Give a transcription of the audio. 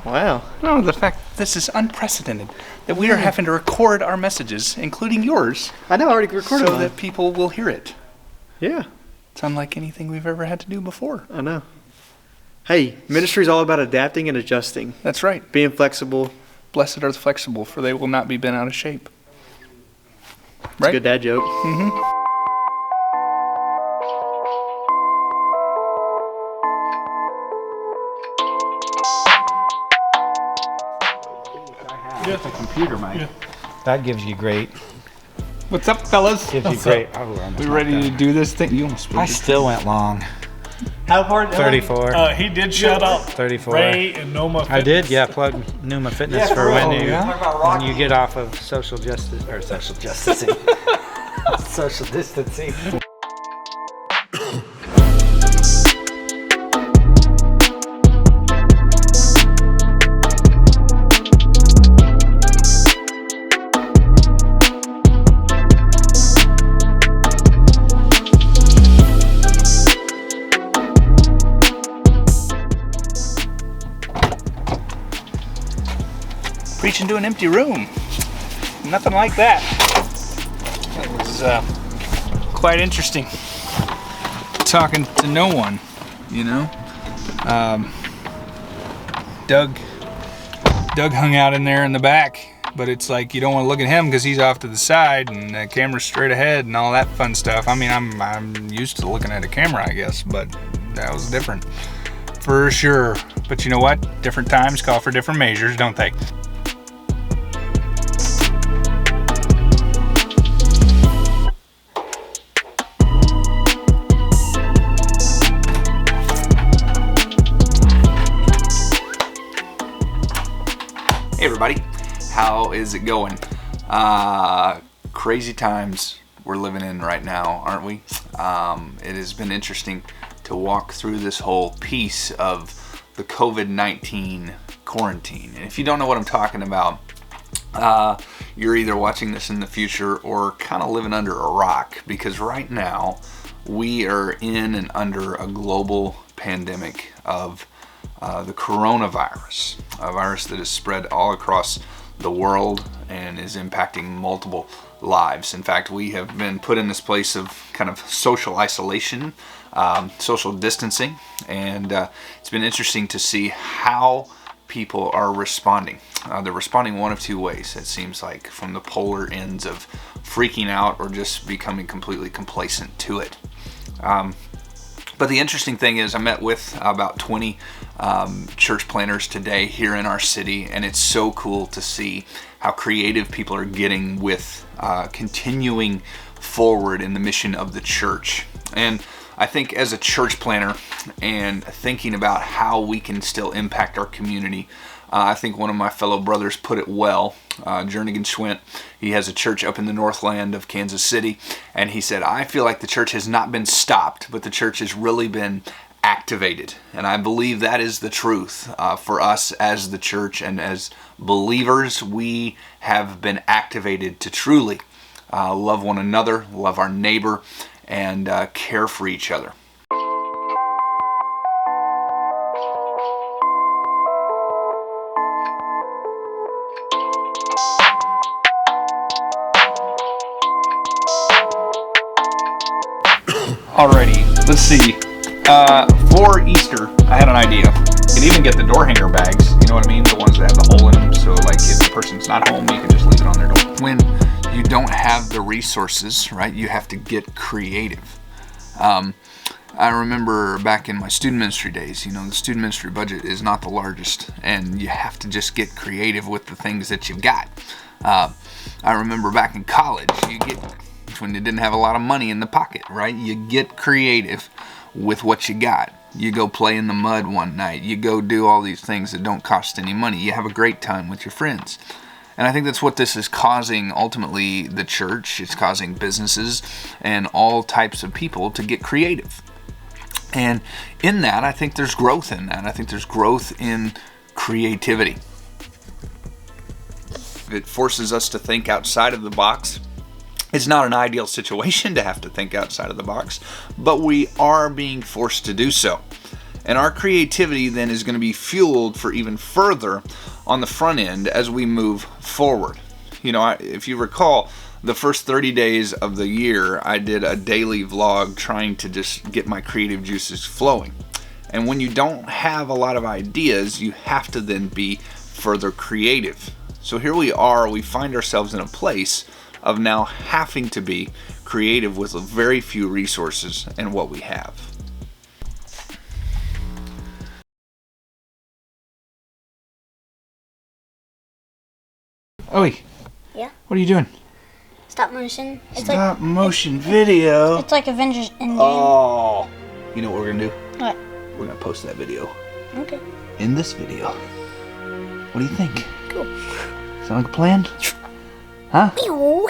Wow. No, the fact this is unprecedented. That we are having to record our messages, including yours. I know, I already recorded so that people will hear it. Yeah. It's unlike anything we've ever had to do before. I know. Hey, ministry is all about adapting and adjusting. That's right. Being flexible. Blessed are the flexible, for they will not be bent out of shape. It's a good dad joke. Mm-hmm. With a computer mic. That gives you great. What's up, fellas? Gives you great. We ready to do this thing? You almost. I still went long. How hard? 34. He did shut up 34. Ray and Noma Fitness. I did, yeah. Plug Numa Fitness for when you get off of social distancing. Social distancing. Preaching to an empty room. Nothing like that. It was quite interesting. Talking to no one, you know. Doug hung out in there in the back, but it's like you don't want to look at him because he's off to the side and the camera's straight ahead and all that fun stuff. I mean, I'm used to looking at a camera, I guess, but that was different for sure. But you know what? Different times call for different measures, don't they? Hey everybody, how is it going? Crazy times we're living in right now, aren't we? It has been interesting to walk through this whole piece of the COVID-19 quarantine. And if you don't know what I'm talking about, you're either watching this in the future or kind of living under a rock, because right now we are in and under a global pandemic of the coronavirus, a virus that is spread all across the world and is impacting multiple lives. In fact, we have been put in this place of kind of social isolation, social distancing, and it's been interesting to see how people are responding. They're responding one of two ways, it seems like, from the polar ends of freaking out or just becoming completely complacent to it. But the interesting thing is I met with about 20 church planners today here in our city, and it's so cool to see how creative people are getting with continuing forward in the mission of the church. And I think as a church planner and thinking about how we can still impact our community, I think one of my fellow brothers put it well, Jernigan Schwint. He has a church up in the Northland of Kansas City, and he said, I feel like the church has not been stopped, but the church has really been activated. And I believe that is the truth for us as the church and as believers. We have been activated to truly love one another, love our neighbor, and care for each other. Alrighty, let's see. For Easter, I had an idea. You could even get the door hanger bags, you know what I mean? The ones that have the hole in them, so like if the person's not home, you can just leave it on their door. When you don't have the resources, right, you have to get creative. I remember back in my student ministry days, you know, the student ministry budget is not the largest, and you have to just get creative with the things that you've got. I remember back in college, when you didn't have a lot of money in the pocket, right? You get creative with what you got. You go play in the mud one night. You go do all these things that don't cost any money. You have a great time with your friends. And I think that's what this is causing, ultimately, the church. It's causing businesses and all types of people to get creative. And in that, I think there's growth in that. I think there's growth in creativity. It forces us to think outside of the box. It's not an ideal situation to have to think outside of the box, but we are being forced to do so. And our creativity then is going to be fueled for even further on the front end as we move forward. You know, if you recall, the first 30 days of the year, I did a daily vlog trying to just get my creative juices flowing. And when you don't have a lot of ideas, you have to then be further creative. So here we are, we find ourselves in a place of now having to be creative with very few resources and what we have. Oi, Yeah. what are you doing? Stop motion. It's Stop motion video. It's like Avengers Endgame. Oh, you know what we're gonna do? What? We're gonna post that video Okay. in this video. What do you think? Cool. Sound like a plan? Huh? Pew.